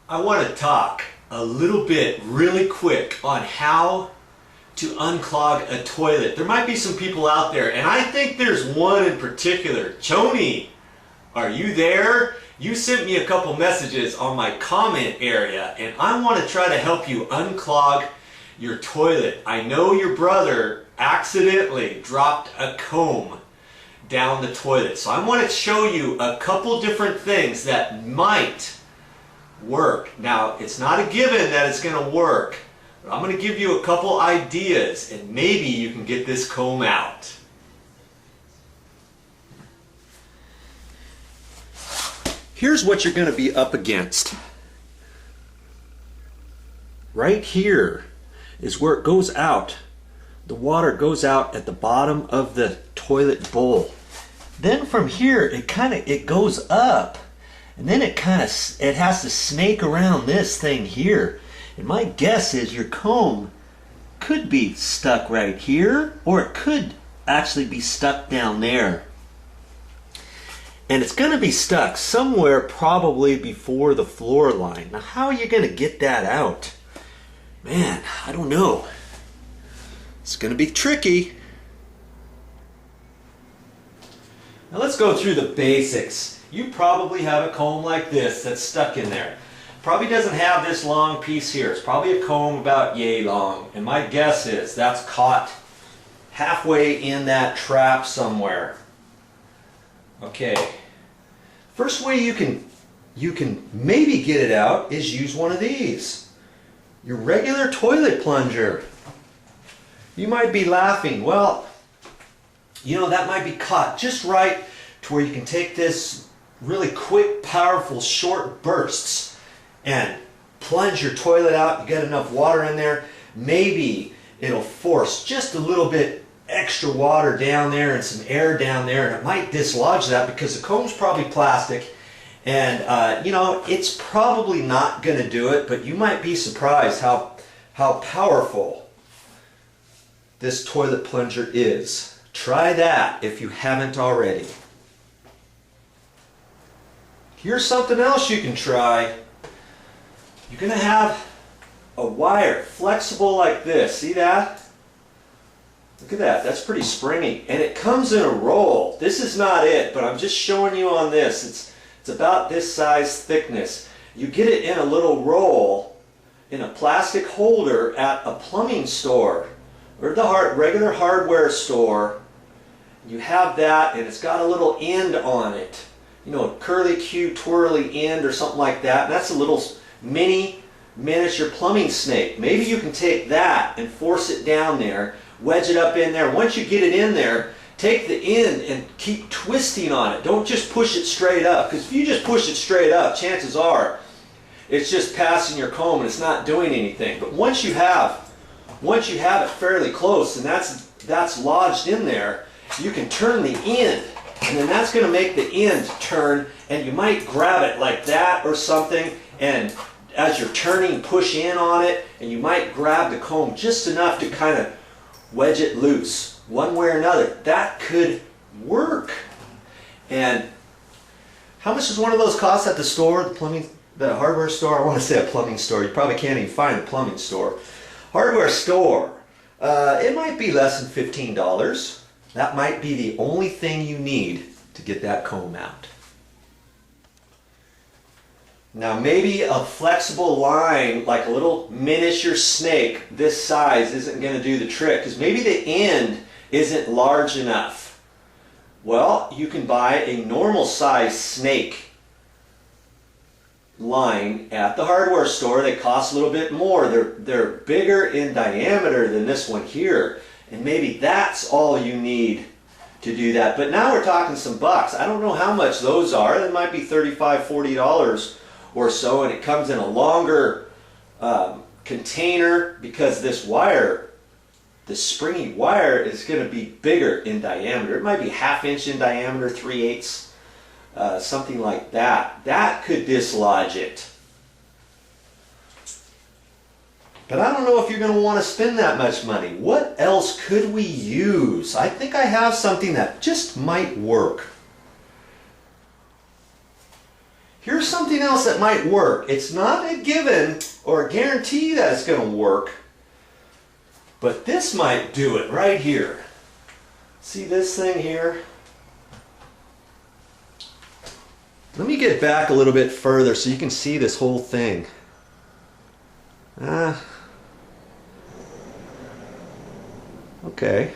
I want to talk a little bit really quick on how to unclog a toilet. There might be some people out there, and I think there's one in particular. Joni, are you there? You sent me a couple messages on my comment area, and I want to try to help you unclog your toilet. I know your brother accidentally dropped a comb down the toilet, so I want to show you a couple different things that might work. Now, it's not a given that it's going to work, but I'm going to give you a couple ideas, and maybe you can get this comb out. Here's what you're going to be up against. Right here is where it goes out. The water goes out at the bottom of the toilet bowl. Then from here it goes up, and then it has to snake around this thing here. And my guess is your comb could be stuck right here, or it could actually be stuck down there. And it's going to be stuck somewhere probably before the floor line. Now, how are you going to get that out? Man, I don't know. It's going to be tricky. Now let's go through the basics. You probably have a comb like this that's stuck in there. Probably doesn't have this long piece here. It's probably a comb about yay long. And my guess is that's caught halfway in that trap somewhere. Okay. First way you can maybe get it out is use one of these. Your regular toilet plunger. You might be laughing. Well, you know, that might be caught just right to where you can take this really quick, powerful, short bursts and plunge your toilet out. You get enough water in there. Maybe it'll force just a little bit extra water down there and some air down there, and it might dislodge that because the comb's probably plastic, and you know, it's probably not going to do it, but you might be surprised how powerful this toilet plunger is. Try that if you haven't already. Here's something else you can try. You're going to have a wire flexible like this. See that? Look at that. That's pretty springy. And it comes in a roll. This is not it, but I'm just showing you on this. It's about this size thickness. You get it in a little roll in a plastic holder at a plumbing store or the regular hardware store. You have that, and it's got a little end on it. You know, a curly-Q twirly end or something like that. And that's a little miniature plumbing snake. Maybe you can take that and force it down there, wedge it up in there. Once you get it in there, take the end and keep twisting on it. Don't just push it straight up, because if you just push it straight up, chances are it's just passing your comb and it's not doing anything. But once you have it fairly close and that's lodged in there, you can turn the end, and then that's going to make the end turn, and you might grab it like that or something, and as you're turning, push in on it, and you might grab the comb just enough to kind of wedge it loose one way or another. That could work. And how much does one of those cost at the store, the hardware store? I want to say a plumbing store. You probably can't even find a plumbing store. Hardware store. It might be less than $15. That might be the only thing you need to get that comb out. Now, maybe a flexible line, like a little miniature snake this size, isn't going to do the trick, because maybe the end isn't large enough. Well, you can buy a normal size snake line at the hardware store. They cost a little bit more. They're bigger in diameter than this one here, and maybe that's all you need to do that. But now we're talking some bucks. I don't know how much those are. They might be $35, $40 or so, and it comes in a longer container, because this wire, the springy wire, is going to be bigger in diameter. It might be 1/2 inch in diameter, 3/8, something like that. That could dislodge it. But I don't know if you're going to want to spend that much money. What else could we use? I think I have something that just might work. Here's something else that might work. It's not a given or a guarantee that it's going to work, but this might do it right here. See this thing here? Let me get back a little bit further so you can see this whole thing. Okay.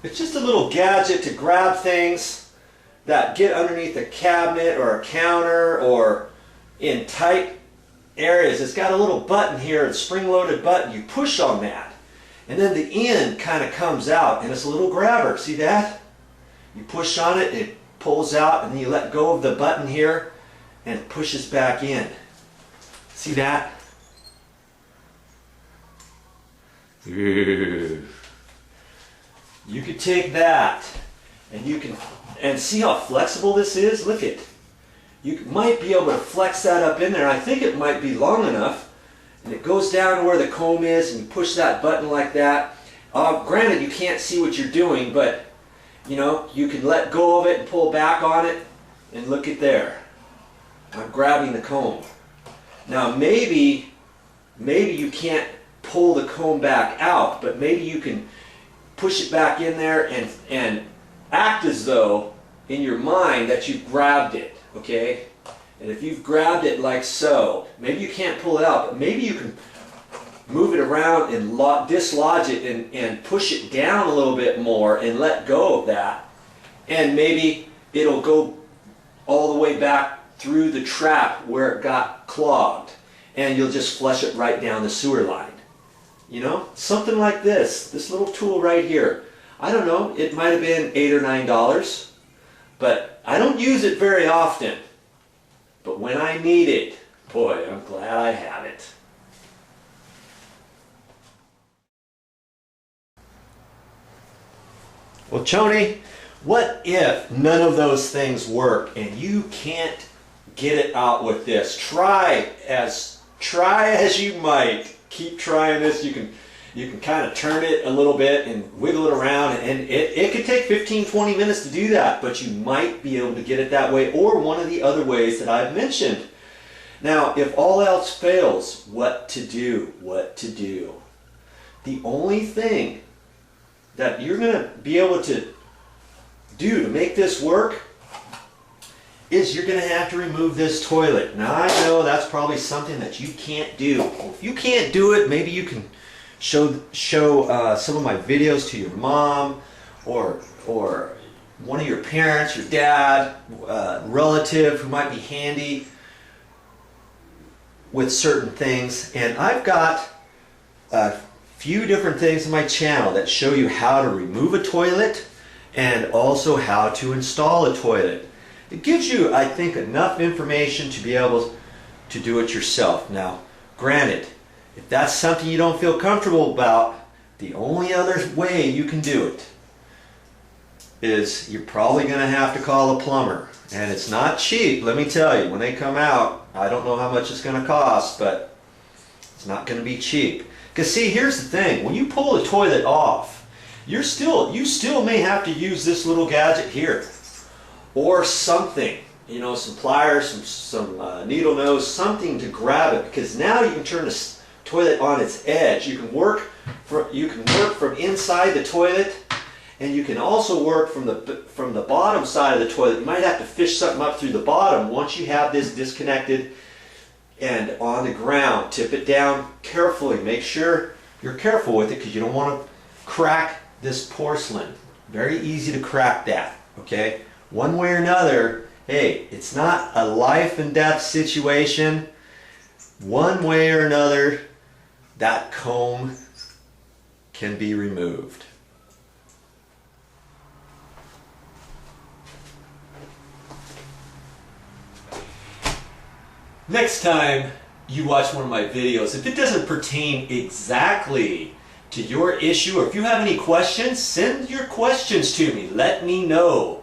It's just a little gadget to grab things that get underneath a cabinet or a counter or in tight areas. It's got a little button here, a spring-loaded button. You push on that, and then the end kind of comes out, and it's a little grabber. See that? You push on it, it pulls out, and then you let go of the button here, and it pushes back in. See that? You could take that, and see how flexible this is? Look it. You might be able to flex that up in there. I think it might be long enough, and it goes down to where the comb is, and you push that button like that. Granted, you can't see what you're doing, but you know, you can let go of it and pull back on it, and look at there. I'm grabbing the comb. Now maybe you can't pull the comb back out, but maybe you can push it back in there and act as though in your mind that you've grabbed it, okay? And if you've grabbed it like so, maybe you can't pull it out, but maybe you can move it around and dislodge it and push it down a little bit more and let go of that, and maybe it'll go all the way back through the trap where it got clogged, and you'll just flush it right down the sewer line. You know, something like this little tool right here. I don't know, it might have been $8 or $9, but I don't use it very often. But when I need it, boy, I'm glad I have it. Well, Choni, what if none of those things work and you can't get it out with this? Try as you might. Keep trying this. You can kind of turn it a little bit and wiggle it around, and it could take 15-20 minutes to do that, but you might be able to get it that way, or one of the other ways that I've mentioned. Now, if all else fails, what to do? What to do? The only thing that you're going to be able to do to make this work is you're going to have to remove this toilet. Now I know that's probably something that you can't do. If you can't do it, maybe you can show some of my videos to your mom or one of your parents, your dad, relative who might be handy with certain things. And I've got a few different things on my channel that show you how to remove a toilet and also how to install a toilet. It gives you, I think, enough information to be able to do it yourself. Now, granted, if that's something you don't feel comfortable about, the only other way you can do it is you're probably going to have to call a plumber. And it's not cheap, let me tell you. When they come out, I don't know how much it's going to cost, but it's not going to be cheap. Because see, here's the thing. When you pull the toilet off, you still may have to use this little gadget here. Or something, you know, some pliers, some needle nose, something to grab it, because now you can turn the toilet on its edge. You can work from inside the toilet, and you can also work from the bottom side of the toilet. You might have to fish something up through the bottom once you have this disconnected and on the ground. Tip it down carefully. Make sure you're careful with it because you don't want to crack this porcelain. Very easy to crack that, okay? One way or another, hey, it's not a life and death situation. One way or another, that comb can be removed. Next time you watch one of my videos, if it doesn't pertain exactly to your issue, or if you have any questions, send your questions to me. Let me know.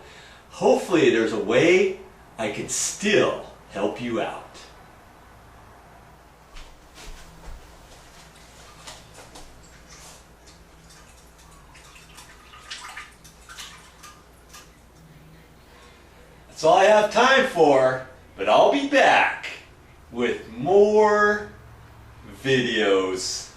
Hopefully there's a way I can still help you out. That's all I have time for, but I'll be back with more videos.